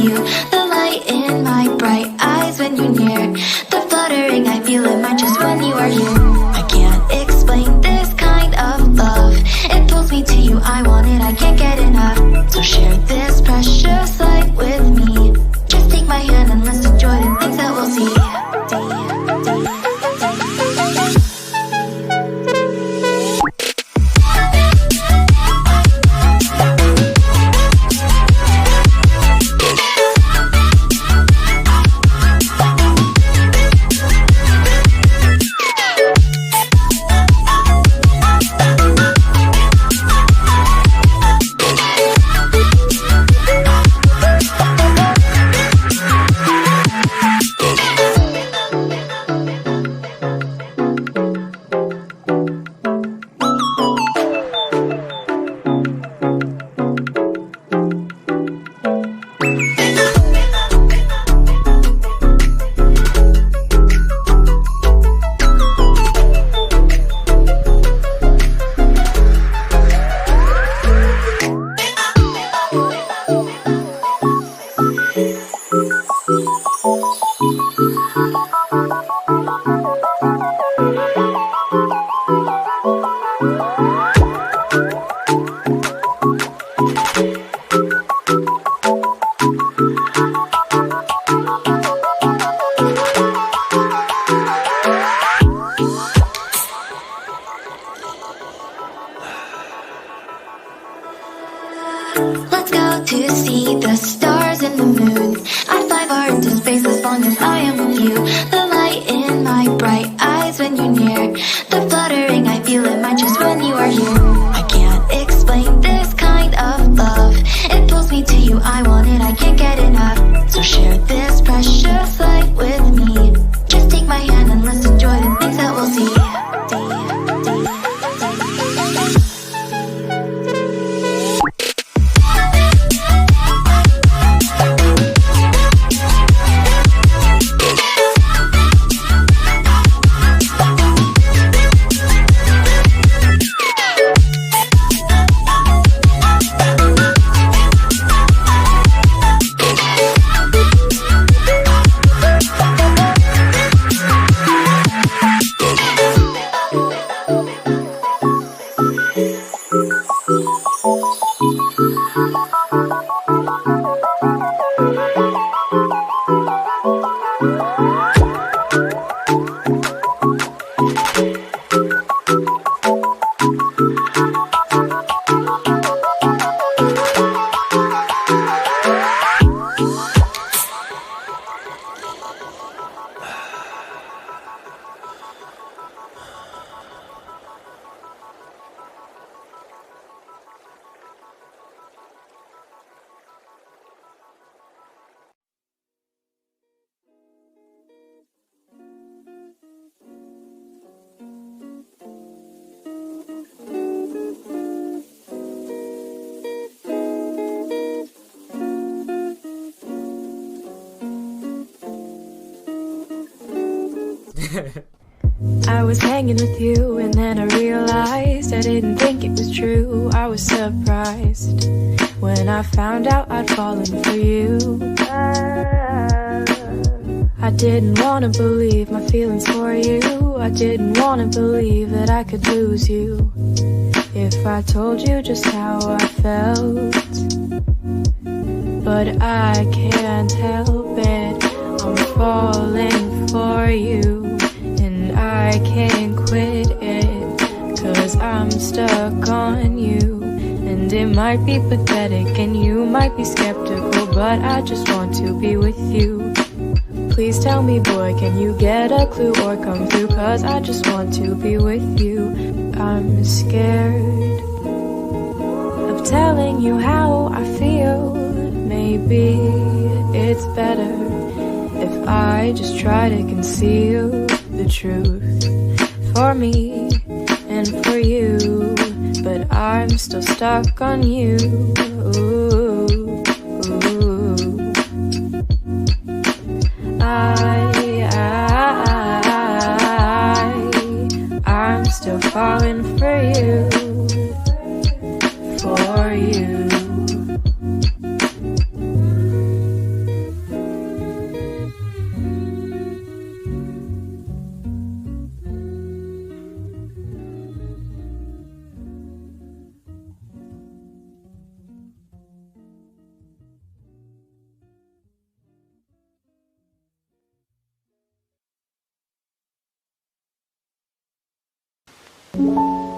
you. The light in my bright eyes when you're near. The fluttering I feel in my chest when you are here. I can't explain this kind of love. It pulls me to you, I want it, I can't get enough. So share this precious light with me. Just take my hand and let's enjoy the things that we'll see. Let's go to see the stars and the moon. I'd fly far into space as long as I am with you. The light in my bright eyes when you're near. The fluttering I feel in my chest when you are here. I can't explain this kind of love. It pulls me to you, I want it, I can't get enough. So share this precious light with me. Just take my hand and let's enjoy the things that we'll see. I was hanging with you and then I realized I didn't think it was true. I was surprised when I found out I'd fallen for you. I didn't wanna believe my feelings for you. I didn't wanna believe that I could lose you if I told you just how I felt. But I can't help it, I'm falling for you. I can't quit it, 'cause I'm stuck on you. And it might be pathetic and you might be skeptical, but I just want to be with you. Please tell me, boy, can you get a clue or come through? 'Cause I just want to be with you. I'm scared of telling you how I feel. Maybe it's better if I just try to conceal the truth for me and for you, but I'm still stuck on you. I'm still falling for you, for you. you.